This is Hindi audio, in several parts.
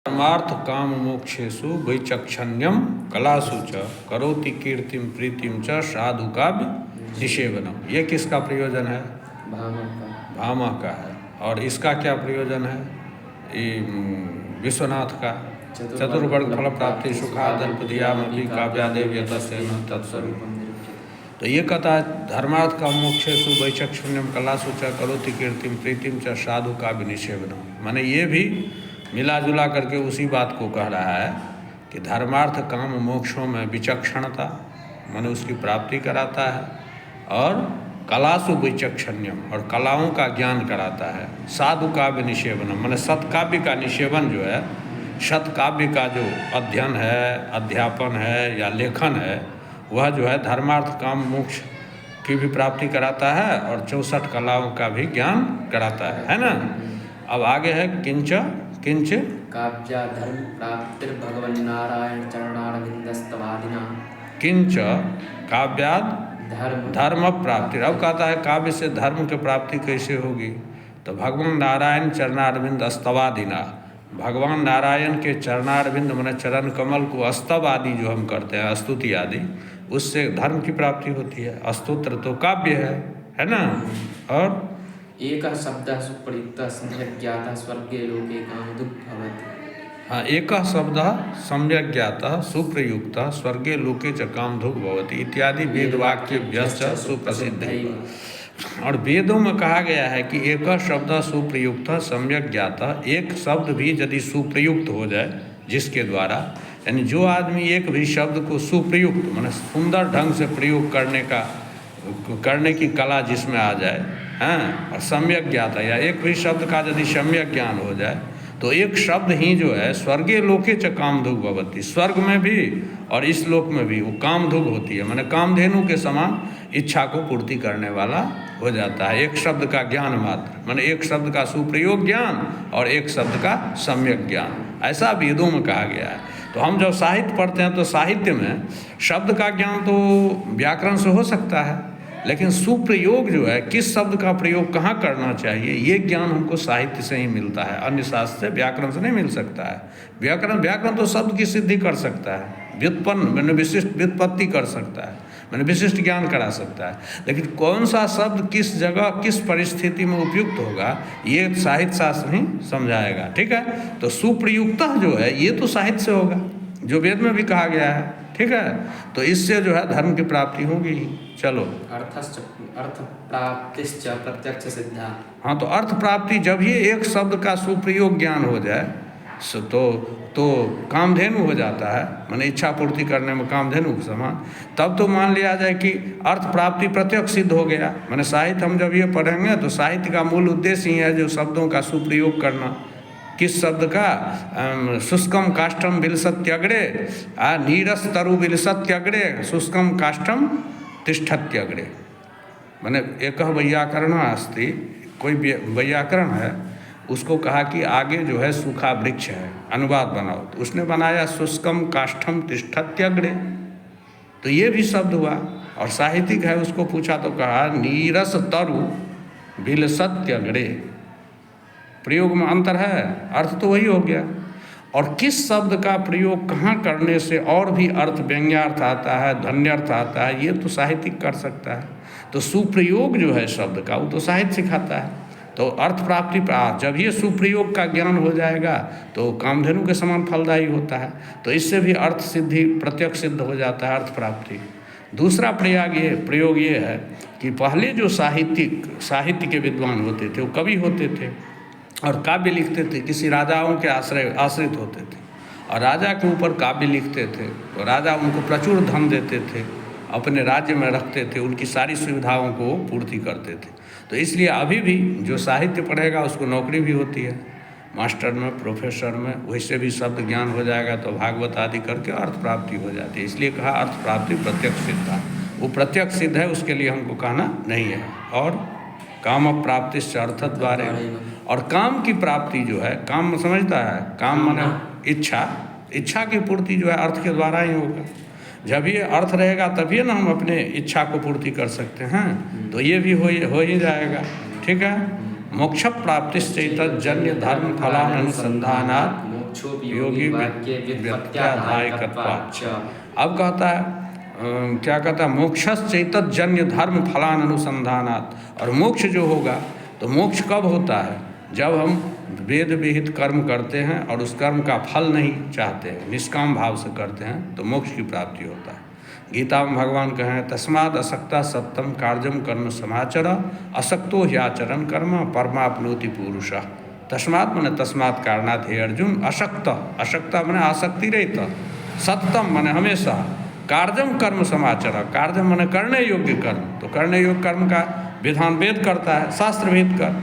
धर्मार्थ काम मोक्षेषु वैचक्षण्यम कलासु च करोति कीर्तिम प्रीतिम च साधु काव्य निषेवनम। ये किसका प्रयोजन है? भामा का है। और इसका क्या प्रयोजन है? विश्वनाथ का चतुर्वर्ग फल प्राप्ति सुखादल्पदियामपि काव्यादेव यतस्येन तत्स्वरूपम्। तो ये कहता है धर्मार्थ का मोक्षेषु वैचक्षण्यम कलासु च करोति कीर्तिम प्रीतिम च साधु काव्य निषेवनम। माने ये भी मिला जुला करके उसी बात को कह रहा है कि धर्मार्थ काम मोक्षों में विचक्षणता माने उसकी प्राप्ति कराता है, और कलासु विचक्षण्यम और कलाओं का ज्ञान कराता है। साधु काव्य निषेवनम माने सत्काव्य का निषेवन जो है, सत्काव्य का जो अध्ययन है, अध्यापन है या लेखन है, वह जो है धर्मार्थ काम मोक्ष की भी प्राप्ति कराता है और 64 कलाओं का भी ज्ञान कराता है ना। अब आगे है किंच किंच काव्या धर्म प्राप्तिर भगवन् नारायण चरणारविंदस्तवादिना। किंच काव्याद धर्म धर्म प्राप्ति। अब कहता है काव्य से धर्म की प्राप्ति कैसे होगी? तो भगवान नारायण चरणारविंद अस्तवादिना, भगवान नारायण के चरणारविंद माने चरण कमल को अस्तव आदि जो हम करते हैं, स्तुति आदि, उससे धर्म की प्राप्ति होती है। स्तोत्र तो काव्य है ना। और एक शब्द सुप्रयुक्त सम्यक् ज्ञातः स्वर्गे लोके कामधुक् भवति। हाँ, एक शब्द सम्यक् ज्ञातः सुप्रयुक्त स्वर्गे लोके च कामधुक् भवति इत्यादि वेद वाक्यभ्यश्च सुप्रसिद्ध है। और वेदों में कहा गया है कि एक शब्द सुप्रयुक्त सम्यक् ज्ञातः, एक शब्द भी यदि सुप्रयुक्त हो जाए जिसके द्वारा, यानी जो आदमी एक भी शब्द को सुप्रयुक्त माने सुंदर ढंग से प्रयोग करने की कला जिसमें आ जाए, हाँ, और सम्यक ज्ञाता या एक भी शब्द का यदि सम्यक ज्ञान हो जाए, तो एक शब्द ही जो है स्वर्गे लोके च कामधुक् भवति, स्वर्ग में भी और इस लोक में भी वो कामधुक् होती है, माने कामधेनु के समान इच्छा को पूर्ति करने वाला हो जाता है। एक शब्द का ज्ञान मात्र, माने एक शब्द का सुप्रयोग ज्ञान और एक शब्द का सम्यक ज्ञान, ऐसा वेदों में कहा गया है। तो हम जब साहित्य पढ़ते हैं तो साहित्य में शब्द का ज्ञान तो व्याकरण से हो सकता है, लेकिन सुप्रयोग जो है, किस शब्द का प्रयोग कहाँ करना चाहिए, ये ज्ञान हमको साहित्य से ही मिलता है, अन्य शास्त्र से, व्याकरण से नहीं मिल सकता है। व्याकरण तो शब्द की सिद्धि कर सकता है, व्युत्पन्न मैंने विशिष्ट व्युत्पत्ति कर सकता है, मैंने विशिष्ट ज्ञान करा सकता है, लेकिन कौन सा शब्द किस जगह किस परिस्थिति में उपयुक्त होगा ये साहित्य शास्त्र ही समझाएगा। ठीक है, तो सुप्रयुक्ता जो है ये तो साहित्य से होगा, जो वेद में भी कहा गया है। ठीक है, तो इससे जो है धर्म की प्राप्ति होगी। चलो, अर्थ प्राप्तिश्च प्रत्यक्ष सिद्धा। हाँ, तो अर्थ प्राप्ति जब ये एक शब्द का सुप्रयोग ज्ञान हो जाए तो कामधेनु हो जाता है, माने इच्छा पूर्ति करने में कामधेनु के समान। तब तो मान लिया जाए कि अर्थ प्राप्ति प्रत्यक्ष सिद्ध हो गया। माने साहित्य हम जब ये पढ़ेंगे तो साहित्य का मूल उद्देश्य ही है जो शब्दों का सुप्रयोग करना। किस शब्द का? शुष्कम काष्ठम विलसत्यग्रे, नीरस तरु विलसत्यग्रे, शुष्कम काष्ठम तिष्ठत्यग्रे। माने एक वैयाकरण अस्ति, कोई वैयाकरण है, उसको कहा कि आगे जो है सूखा वृक्ष है, अनुवाद बनाओ, तो उसने बनाया शुष्कम काष्ठम तिष्ठत्यग्रे। तो ये भी शब्द हुआ। और साहित्यिक है, उसको पूछा तो कहा नीरस तरु विलसत्यग्रे। प्रयोग में अंतर है, अर्थ तो वही हो गया। और किस शब्द का प्रयोग कहाँ करने से और भी अर्थ व्यंग्यार्थ आता है, धन्यर्थ आता है, ये तो साहित्यिक कर सकता है। तो सुप्रयोग जो है शब्द का वो तो साहित्य सिखाता है। तो अर्थ प्राप्ति जब ये सुप्रयोग का ज्ञान हो जाएगा तो कामधेनु के समान फलदायी होता है। तो इससे भी अर्थ सिद्धि प्रत्यक्ष सिद्ध हो जाता है, अर्थ प्राप्ति। दूसरा प्रयोग ये है कि पहले जो साहित्य के विद्वान होते थे, वो कवि होते थे और काव्य लिखते थे, किसी राजाओं के आश्रित होते थे और राजा के ऊपर काव्य लिखते थे। तो राजा उनको प्रचुर धन देते थे, अपने राज्य में रखते थे, उनकी सारी सुविधाओं को पूर्ति करते थे। तो इसलिए अभी भी जो साहित्य पढ़ेगा उसको नौकरी भी होती है, मास्टर में, प्रोफेसर में, वैसे भी शब्द ज्ञान हो जाएगा तो भागवत आदि करके अर्थ प्राप्ति हो जाती है। इसलिए कहा अर्थ प्राप्ति प्रत्यक्ष सिद्ध है, वो प्रत्यक्ष सिद्ध है, उसके लिए हमको कहना नहीं है। और काम प्राप्ति से अर्थ द्वारे, और काम की प्राप्ति जो है, काम समझता है, काम माने इच्छा की पूर्ति जो है अर्थ के द्वारा ही होगा। जब ये अर्थ रहेगा तभी ना हम अपने इच्छा को पूर्ति कर सकते हैं, तो ये भी हो ही जाएगा। ठीक है, मोक्ष प्राप्ति से जन्य धर्म फलानुसंधानात् मोक्षोपयोगी वाक्य व्युत्पत्त्यादायकत्वाच्च। अब कहता है क्या कहता है, मोक्षश्चैतज्जन्य धर्म फलान अनुसंधानात्। और मोक्ष जो होगा तो मोक्ष कब होता है, जब हम वेद विहित कर्म करते हैं और उस कर्म का फल नहीं चाहते हैं, निष्काम भाव से करते हैं, तो मोक्ष की प्राप्ति होता है। गीता में भगवान कहें तस्माद असक्ता सत्यम कार्यम कर्म समाचर असक्तो ह्याचरण कर्म परमाप्नोति पुरुषः। तस्मात् मने तस्मात् कारणात् हे अर्जुन, अशक्ता मने आसक्ति रहित, सत्यम मने हमेशा, कार्यम कर्म समाचर, कार्यम मने करने योग्य कर्म, तो करने योग्य कर्म का विधान वेद करता है, शास्त्र वेद कर।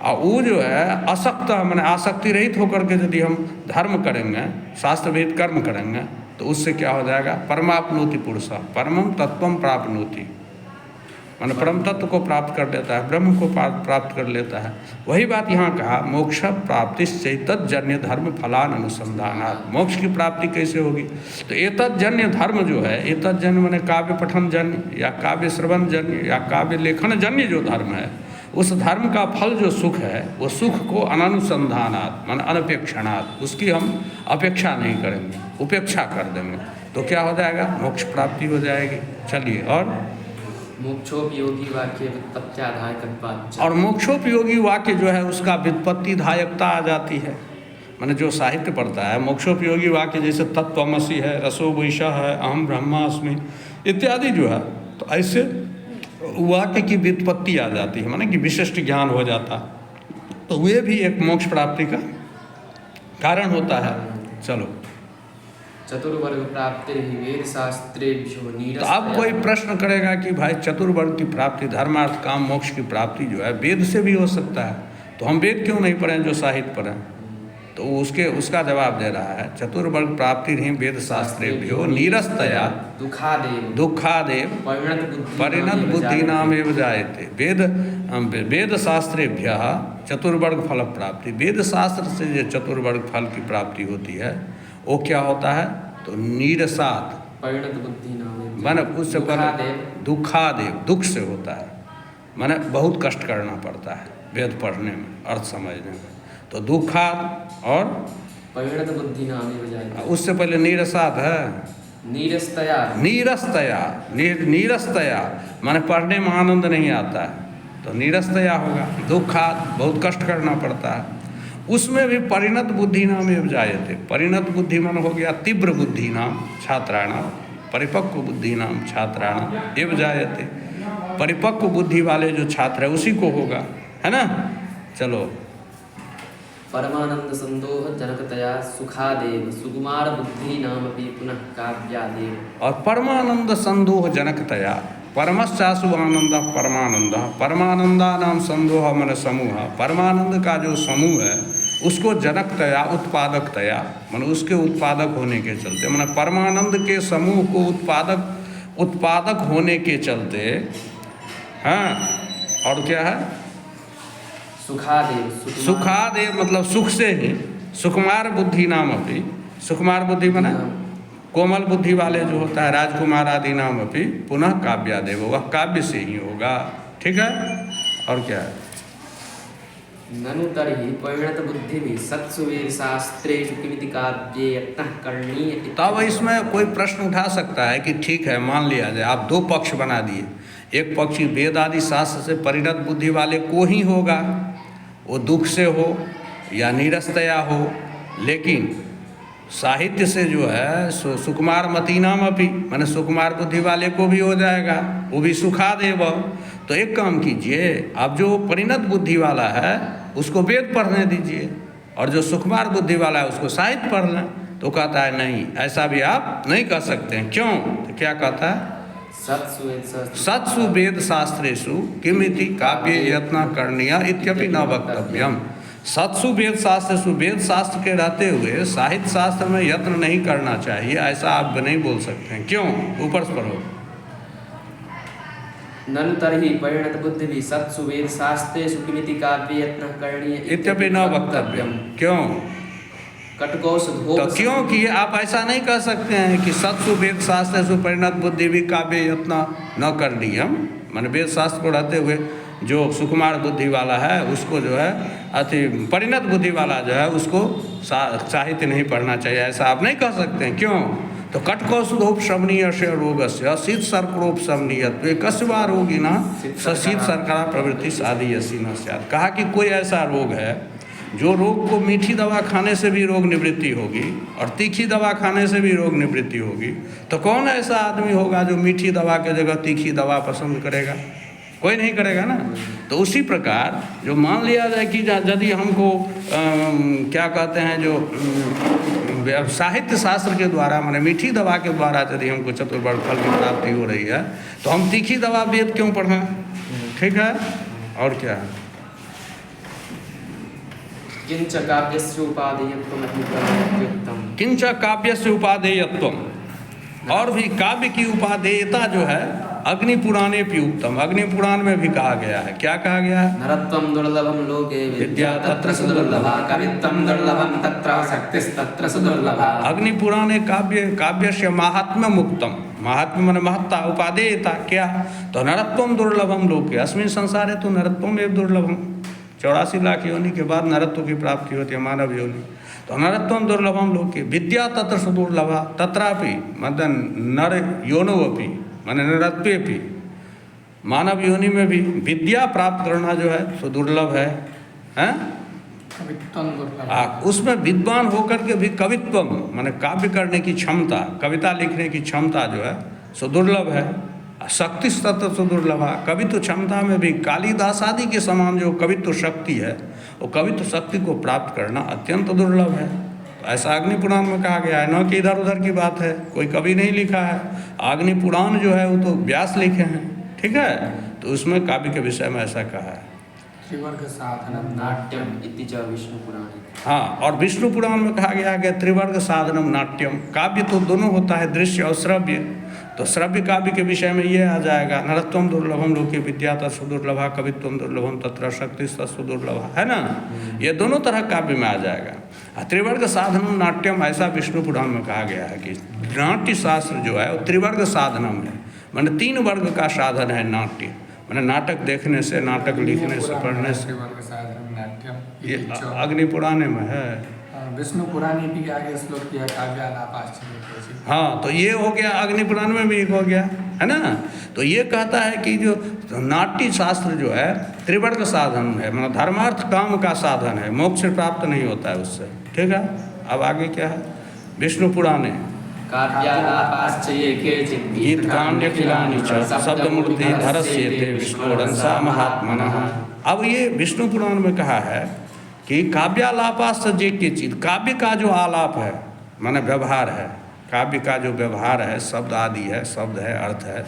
और वो जो है असक्त मने आसक्ति रहित होकर के यदि हम धर्म करेंगे, शास्त्र वेद कर्म करेंगे, तो उससे क्या हो जाएगा, परमाप्नोति पुरुषः, परमं तत्वम प्राप्नोति, माने परम तत्व को प्राप्त कर लेता है, ब्रह्म को प्राप्त कर लेता है। वही बात यहाँ कहा, मोक्ष प्राप्तिश्चैतज्जन्य धर्म फलान अनुसंधानात्। मोक्ष की प्राप्ति कैसे होगी, तो एतज्जन्य धर्म जो है, एतज्जन्य माने काव्य पठन जन्य या काव्य श्रवण जन्य या काव्य लेखन जन्य जो धर्म है, उस धर्म का फल जो सुख है, वो सुख को अनुसंधानात् माने अनपेक्षणात्, उसकी हम अपेक्षा नहीं करेंगे, उपेक्षा कर देंगे, तो क्या हो जाएगा, मोक्ष प्राप्ति हो जाएगी। चलिए, और मोक्षोपयोगी वाक्य व्युत्पत्त्यादायकत्वाच्च। और मोक्षोपयोगी वाक्य जो है उसका व्युत्पत्तिदायकता आ जाती है। माने जो साहित्य पढ़ता है, मोक्षोपयोगी वाक्य जैसे तत्त्वमसि है, रसो वैशा है, अहम ब्रह्मास्मि इत्यादि जो है, तो ऐसे वाक्य की व्युत्पत्ति आ जाती है, माने कि विशिष्ट ज्ञान हो जाता, तो वे भी एक मोक्ष प्राप्ति का कारण होता है। चलो, चतुर्वर्ग प्राप्ति वेद शास्त्रेभ्यो नीरस। तो अब कोई प्रश्न करेगा कि भाई चतुर्वर्ग की प्राप्ति, धर्मार्थ काम मोक्ष की प्राप्ति जो है वेद से भी हो सकता है, तो हम वेद क्यों नहीं पढ़ें जो साहित्य पढ़ें, तो उसका जवाब दे रहा है, चतुर्वर्ग प्राप्ति नहीं वेद शास्त्रेभ्यो नीरस्तया दुखादेव परिणत बुद्धिनाम एव जायते। वेद शास्त्रेभ्यः चतुर्वर्ग फल प्राप्ति, वेद शास्त्र से जो चतुर्वर्ग फल की प्राप्ति होती है वो क्या होता है, तो नीरसात परिणत बुद्धिनाम, माने उससे पहले दुखादेव, दुख से होता है, माने बहुत कष्ट करना पड़ता है वेद पढ़ने में, अर्थ समझने में, तो दुखाद और परिणत बुद्धिनाम एव जायते। उससे पहले नीरसात है, नीरस्तया माने पढ़ने में आनंद नहीं आता है, तो नीरस्तया होगा। दुखाद बहुत कष्ट करना पड़ता है, उसमें भी परिणत बुद्धि नाम एव जायते। परिणत बुद्धि मन हो गया तीव्र बुद्धि नाम छात्राणाम, परिपक्व बुद्धि नाम छात्राणाम एव जायते। परिपक्व बुद्धि वाले जो छात्र है उसी को होगा, है ना। चलो, परमानंद संदोह जनकतया सुखादेव सुकुमार बुद्धि नाम अपि पुनः काव्यादेव। और परमानंद संदोह जनकतया, परमश्चासु आनंद परमानंद, परमानंदा नाम संदोह मन समूह, परमानंद का जो समूह है उसको जनकतया उत्पादकतया, मन उसके उत्पादक होने के चलते, मन परमानंद के समूह को उत्पादक होने के चलते, हाँ, और क्या है, सुखादेव मतलब सुख से ही, सुकुमार बुद्धि नाम अपनी, सुकुमार बुद्धि बना कोमल बुद्धि वाले जो होता है राजकुमार आदि नाम अपनी पुनः काव्यादेव, वह काव्य से ही होगा। ठीक है, और क्या है, ननु तर्हि परिणत बुद्धि भी सत्सु वेद शास्त्रेषु किमिति काव्ये यत्नः करणीय। तब इसमें कोई प्रश्न उठा सकता है कि ठीक है, मान लिया जाए आप दो पक्ष बना दिए, एक पक्ष वेद आदि शास्त्र से परिणत बुद्धि वाले को ही होगा, वो दुख से हो या नीरसतया हो, लेकिन साहित्य से जो है सुकुमार मती नाम अपी, माने सुकुमार बुद्धि वाले को भी हो जाएगा, वो भी सुखादेव। तो एक काम कीजिए, आप जो परिणत बुद्धि वाला है उसको वेद पढ़ने दीजिए, और जो सुकुमार बुद्धि वाला है उसको साहित्य पढ़ लें। तो कहता है नहीं, ऐसा भी आप नहीं कर सकते हैं। क्यों, तो क्या कहता है, सत्सु वेद शास्त्रेषु किमिति काव्ये यत्न करणीय इत्यपि न वक्तव्यम। सत्सु वेद शास्त्रेषु, वेद शास्त्र के रहते हुए साहित्य शास्त्र में यत्न नहीं करना चाहिए, ऐसा आप नहीं बोल सकते हैं। क्यों, ऊपर से पढ़ो, ननु तर्हि परिणत बुद्धि भी सत्सु वेद शास्त्रेषु किमिति काव्ये यत्नः करणीय इत्यपि न वक्तव्यम। क्यों, कटकौशधो, तो क्योंकि आप ऐसा नहीं कह सकते हैं कि सत्सु वेद शास्त्रेषु परिणत बुद्धि भी काव्य यत्न न करणीयम, माने वेद शास्त्र को रहते हुए जो सुकुमार बुद्धि वाला है उसको जो है अति परिणत बुद्धि वाला जो है उसको साहित्य नहीं पढ़ना चाहिए, ऐसा आप नहीं कह सकते हैं। क्यों? तो कटकौशधोपशमनीय से रोगस्य शीत सर्करोपशमनीय कस्वा रोगी ना शीत सर्करा प्रवृत्ति साधी यसी न स्यात्। कहा कि कोई ऐसा रोग है जो रोग को मीठी दवा खाने से भी रोग निवृत्ति होगी और तीखी दवा खाने से भी रोग निवृत्ति होगी, तो कौन ऐसा आदमी होगा जो मीठी दवा के जगह तीखी दवा पसंद करेगा? कोई नहीं करेगा ना। तो उसी प्रकार जो मान लिया जाए कि यदि हमको क्या कहते हैं जो साहित्य शास्त्र के द्वारा माने मीठी दवा के द्वारा यदि हमको चतुर्वर्ग फल की प्राप्ति हो रही है तो हम तीखी दवा वेद क्यों पढ़ें? ठीक है। और क्या है? किंच काव्यस्य उपादेयत्वम अतिप्रयुक्तम। किंच काव्यस्य उपादेयत्वम, और भी काव्य की उपादेयता जो है अग्नि पुराणे प्युक्तम, अग्नि पुराण में भी कहा गया है। क्या कहा गया है? नरत्वम दुर्लभम लोके विद्या तत्र सुदुर्लभा कवित्वम दुर्लभम तत्र शक्तिस्तत्र सुदुर्लभा। अग्नि पुराणे काव्यस्य माहात्म्य मुक्तम, महात्म्य माने महत्ता, उपादेयता क्या? तो नरत्वम दुर्लभम लोके अस्मिन् संसारे तो नरत्वम एव दुर्लभम। 84 लाख योनि के बाद नरत्व की प्राप्ति होती है, मानव योनि। तो नरत्वम दुर्लभम लोके विद्या तत्र सुदुर्लभा तत्रापि मतलब नर योनोपि माने नरत्वेपि मानव योनि में भी विद्या प्राप्त करना जो है सो दुर्लभ है, हैं? उसमें विद्वान होकर के भी कवित्वम माने काव्य करने की क्षमता, कविता लिखने की क्षमता जो है सो दुर्लभ है। शक्ति तत्व से दुर्लभा, कवित्व क्षमता में भी कालिदास आदि के समान जो कवित्व शक्ति है वो कवित्व शक्ति को प्राप्त करना अत्यंत दुर्लभ है। तो ऐसा अग्नि पुराण में कहा गया है, न कि इधर उधर की बात है, कोई कवि नहीं लिखा है। अग्नि पुराण जो है वो तो व्यास लिखे हैं, ठीक है। तो उसमें काव्य के विषय में ऐसा कहा है। त्रिवर्ग साधनम नाट्यम इति च विष्णु पुराण। हाँ, और विष्णु पुराण में कहा गया है त्रिवर्ग साधनम नाट्यम। काव्य तो दोनों होता है, दृश्य और श्रव्य। तो श्रव्य काव्य के विषय में ये आ जाएगा नरत्वम दुर्लभम लोके विद्या तत्सु दुर्लभा कवित्वम दुर्लभम तत्र शक्ति तत्सु दुर्लभा, है ना। ये दोनों तरह काव्य में आ जाएगा। त्रिवर्ग साधनम नाट्यम ऐसा विष्णु पुराण में कहा गया है कि नाट्य शास्त्र जो है वो त्रिवर्ग साधनम है, माने 3 वर्ग का साधन है नाट्य। मैंने नाटक देखने से, नाटक लिखने से, पढ़ने से। ये अग्नि पुराण में है। विष्णु पुराण भी आगे श्लोक किया काव्यालापाश्च। हाँ, तो ये हो गया, अग्नि पुराण में भी एक हो गया, है ना। तो ये कहता है कि जो नाट्य शास्त्र जो है त्रिवर्ग साधन है, मतलब धर्मार्थ काम का साधन है, मोक्ष प्राप्त नहीं होता है उससे, ठीक है। अब आगे क्या है? विष्णु पुराणे काव्यालापाश्च ये केचित् गीतकान्यखिलानि च शब्दमूर्ति धरस्येते विष्णोरंसा महात्मनः। अब ये विष्णु पुराण में कहा है कि काव्यालापाश्च ये केचित्, काव्य का जो आलाप है माने व्यवहार है, काव्य का जो व्यवहार है, शब्द आदि है, शब्द है, अर्थ है।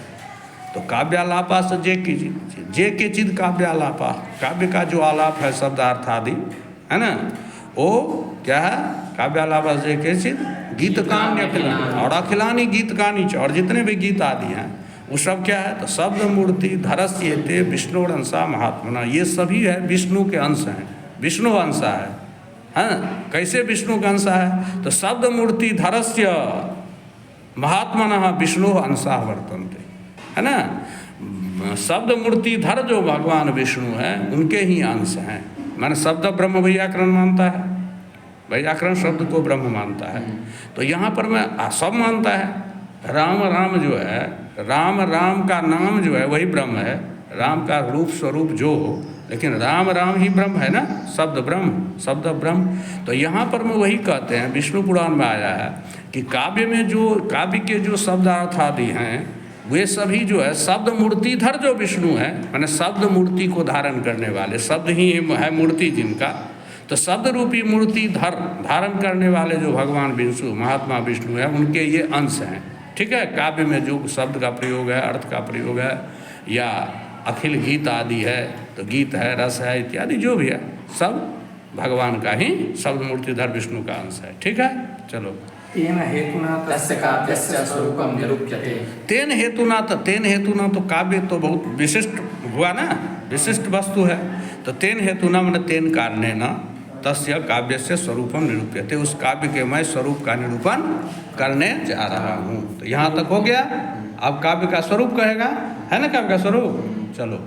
तो काव्यालापाश्च जे केचित् काव्यालापा, काव्य का जो आलाप है, शब्द अर्थ आदि है ना, वो क्या है? काव्यालापाश्च जे केचित् गीतकान्य अखिलानि, और अखिलानि गीतकानि च, और जितने भी गीत आदि हैं वो सब क्या है? तो शब्द मूर्ति धरस्येते विष्णुरंसा महात्मना, ये सभी है विष्णु के अंश हैं, विष्णु अंश है। हाँ, कैसे विष्णु का अंश है? तो शब्द मूर्ति धरस्य महात्मनः विष्णु अंशा वर्तन्ते, है ना। शब्द मूर्ति धर जो भगवान विष्णु हैं उनके ही अंश हैं। माने शब्द ब्रह्म वैयाकरण मानता है, वैयाकरण शब्द को ब्रह्म मानता है। तो यहाँ पर मैं सब मानता है। राम राम जो है, राम राम का नाम जो है वही ब्रह्म है, राम का रूप स्वरूप जो हो, लेकिन राम राम ही ब्रह्म है ना, शब्द ब्रह्म, शब्द ब्रह्म। तो यहाँ पर में वही कहते हैं, विष्णु पुराण में आया है कि काव्य में जो काव्य के जो शब्दार्थ आदि हैं वे सभी जो है शब्द मूर्तिधर जो विष्णु है, माने शब्द मूर्ति को धारण करने वाले, शब्द ही है मूर्ति जिनका, तो शब्द रूपी मूर्ति धारण करने वाले जो भगवान विष्णु, महात्मा विष्णु है, उनके ये अंश हैं, ठीक है। काव्य में जो शब्द का प्रयोग है, अर्थ का प्रयोग है, या अखिल गीत आदि है, तो गीत है, रस है, इत्यादि जो भी है सब भगवान का ही शब्द मूर्तिधर विष्णु का अंश है, ठीक है। चलो, तेन हेतुना तस्य काव्यस्य स्वरूपं निरूप्यते। तेन हेतुना तो काव्य तो बहुत विशिष्ट हुआ ना, विशिष्ट वस्तु है। तो तेन हेतुना मैंने तेन कारणेन तस्य काव्यस्य स्वरूपम निरूप्यते, उस काव्य के मैं स्वरूप का निरूपण करने जा रहा हूँ। तो यहाँ तक हो गया। अब काव्य का स्वरूप कहेगा, है ना, काव्य का स्वरूप। चलो।